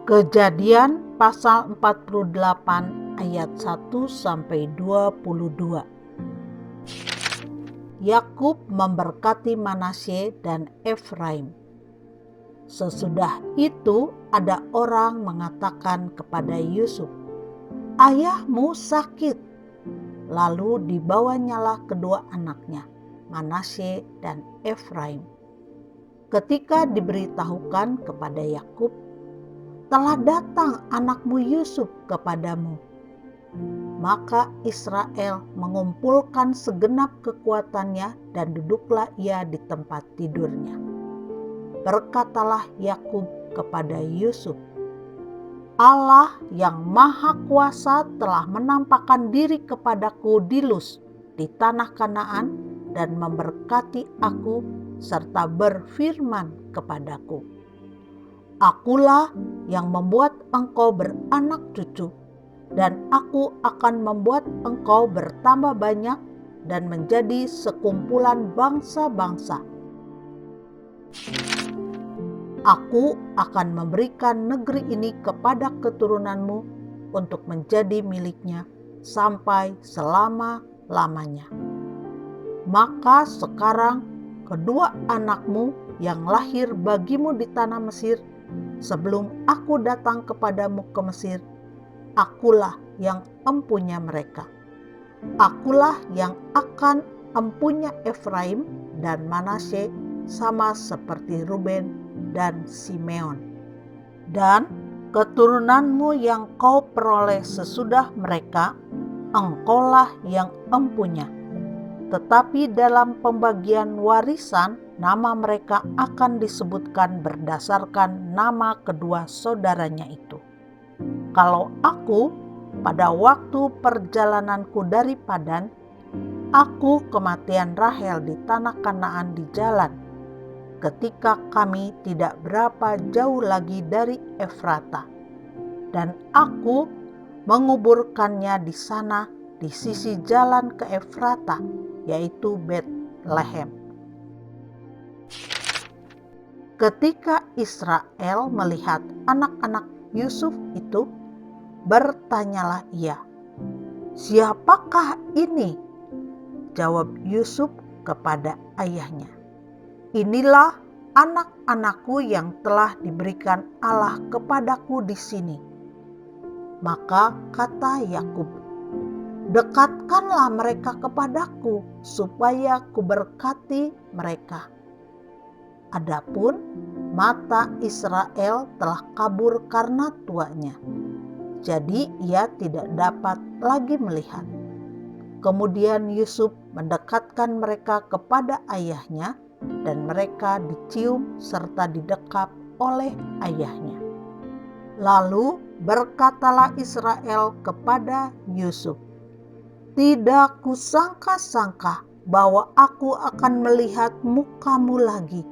Kejadian pasal 48 ayat 1-22. Yakub memberkati Manasye dan Efraim. Sesudah itu ada orang mengatakan kepada Yusuf, "Ayahmu sakit." Lalu dibawanyalah kedua anaknya, Manasye dan Efraim. Ketika diberitahukan kepada Yakub, "Telah datang anakmu Yusuf kepadamu," maka Israel mengumpulkan segenap kekuatannya dan duduklah ia di tempat tidurnya. Berkatalah Yakub kepada Yusuf, "Allah yang Maha Kuasa telah menampakkan diri kepadaku di Luz di tanah Kanaan dan memberkati aku serta berfirman kepadaku, 'Akulah yang membuat engkau beranak cucu, dan aku akan membuat engkau bertambah banyak dan menjadi sekumpulan bangsa-bangsa. Aku akan memberikan negeri ini kepada keturunanmu untuk menjadi miliknya sampai selama-lamanya.' Maka sekarang kedua anakmu yang lahir bagimu di tanah Mesir, sebelum aku datang kepadamu ke Mesir, akulah yang empunya mereka. Akulah yang akan empunya Efraim dan Manasye sama seperti Ruben dan Simeon. Dan keturunanmu yang kau peroleh sesudah mereka, engkaulah yang empunya. Tetapi dalam pembagian warisan, nama mereka akan disebutkan berdasarkan nama kedua saudaranya itu. Kalau aku pada waktu perjalananku dari Padan, aku kematian Rahel di tanah Kanaan di jalan, ketika kami tidak berapa jauh lagi dari Efrata, dan aku menguburkannya di sana di sisi jalan ke Efrata, yaitu Betlehem." Ketika Israel melihat anak-anak Yusuf itu, bertanyalah ia, "Siapakah ini?" Jawab Yusuf kepada ayahnya, "Inilah anak-anakku yang telah diberikan Allah kepadaku di sini." Maka kata Yakub, "Dekatkanlah mereka kepadaku supaya kuberkati mereka." Adapun mata Israel telah kabur karena tuanya, jadi ia tidak dapat lagi melihat. Kemudian Yusuf mendekatkan mereka kepada ayahnya, dan mereka dicium serta didekap oleh ayahnya. Lalu berkatalah Israel kepada Yusuf, "Tidak kusangka-sangka bahwa aku akan melihat mukamu lagi,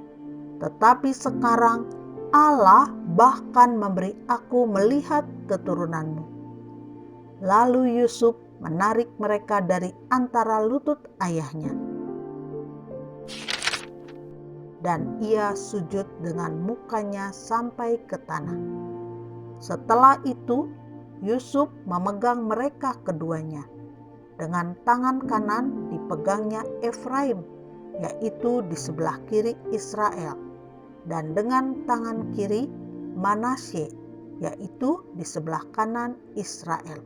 tetapi sekarang Allah bahkan memberi aku melihat keturunanmu." Lalu Yusuf menarik mereka dari antara lutut ayahnya, dan ia sujud dengan mukanya sampai ke tanah. Setelah itu Yusuf memegang mereka keduanya. Dengan tangan kanan dipegangnya Efraim, yaitu di sebelah kiri Israel, dan dengan tangan kiri Manasye, yaitu di sebelah kanan Israel.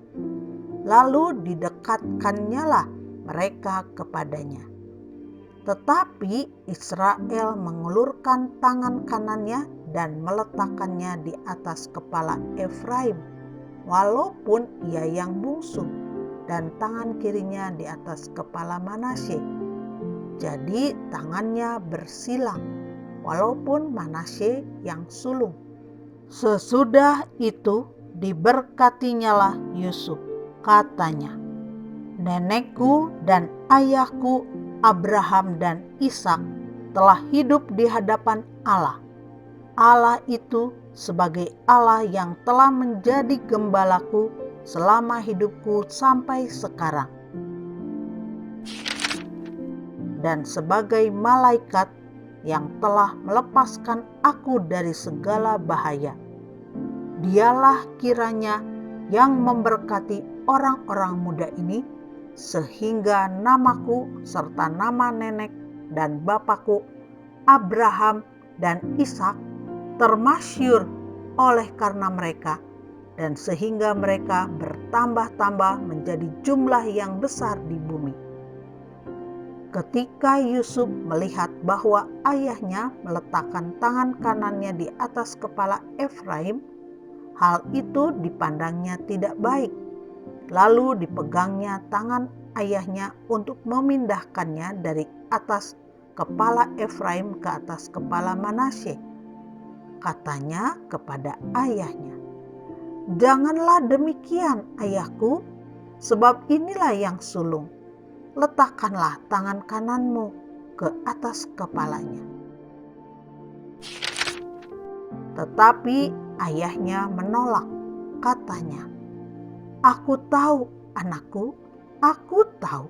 Lalu didekatkannyalah mereka kepadanya. Tetapi Israel mengulurkan tangan kanannya dan meletakkannya di atas kepala Efraim, walaupun ia yang bungsu, dan tangan kirinya di atas kepala Manasye. Jadi tangannya bersilang, walaupun Manasye yang sulung. Sesudah itu diberkatinyalah Yusuf. Katanya, "Nenekku dan ayahku Abraham dan Ishak telah hidup di hadapan Allah. Allah itu sebagai Allah yang telah menjadi gembalaku selama hidupku sampai sekarang, dan sebagai malaikat yang telah melepaskan aku dari segala bahaya. Dialah kiranya yang memberkati orang-orang muda ini, sehingga namaku serta nama nenek dan bapakku Abraham dan Ishak termasyhur oleh karena mereka, dan sehingga mereka bertambah-tambah menjadi jumlah yang besar di bumi. Ketika Yusuf melihat bahwa ayahnya meletakkan tangan kanannya di atas kepala Efraim, hal itu dipandangnya tidak baik. Lalu dipegangnya tangan ayahnya untuk memindahkannya dari atas kepala Efraim ke atas kepala Manasye. Katanya kepada ayahnya, "Janganlah demikian, ayahku, sebab inilah yang sulung. Letakkanlah tangan kananmu ke atas kepalanya." Tetapi ayahnya menolak. Katanya, "Aku tahu, anakku, aku tahu.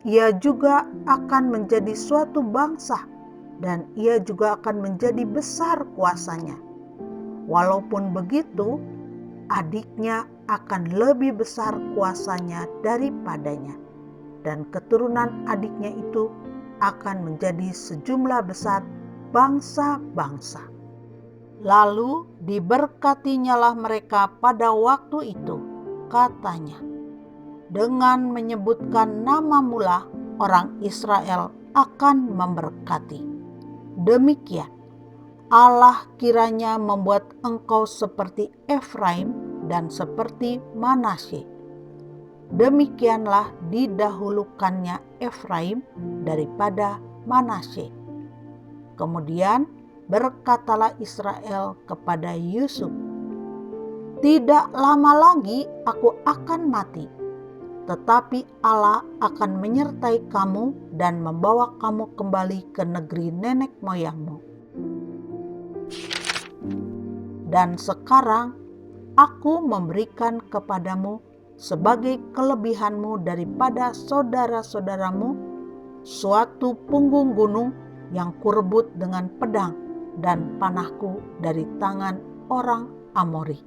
Ia juga akan menjadi suatu bangsa, dan ia juga akan menjadi besar kuasanya. Walaupun begitu, adiknya akan lebih besar kuasanya daripadanya, dan keturunan adiknya itu akan menjadi sejumlah besar bangsa-bangsa." Lalu diberkatinyalah mereka pada waktu itu. Katanya, "Dengan menyebutkan namamu lah orang Israel akan memberkati. Demikian Allah kiranya membuat engkau seperti Efraim dan seperti Manasye." Demikianlah didahulukannya Efraim daripada Manasye. Kemudian berkatalah Israel kepada Yusuf, "Tidak lama lagi aku akan mati, tetapi Allah akan menyertai kamu dan membawa kamu kembali ke negeri nenek moyangmu. Dan sekarang aku memberikan kepadamu sebagai kelebihanmu daripada saudara-saudaramu suatu punggung gunung yang kurebut dengan pedang dan panahku dari tangan orang Amori."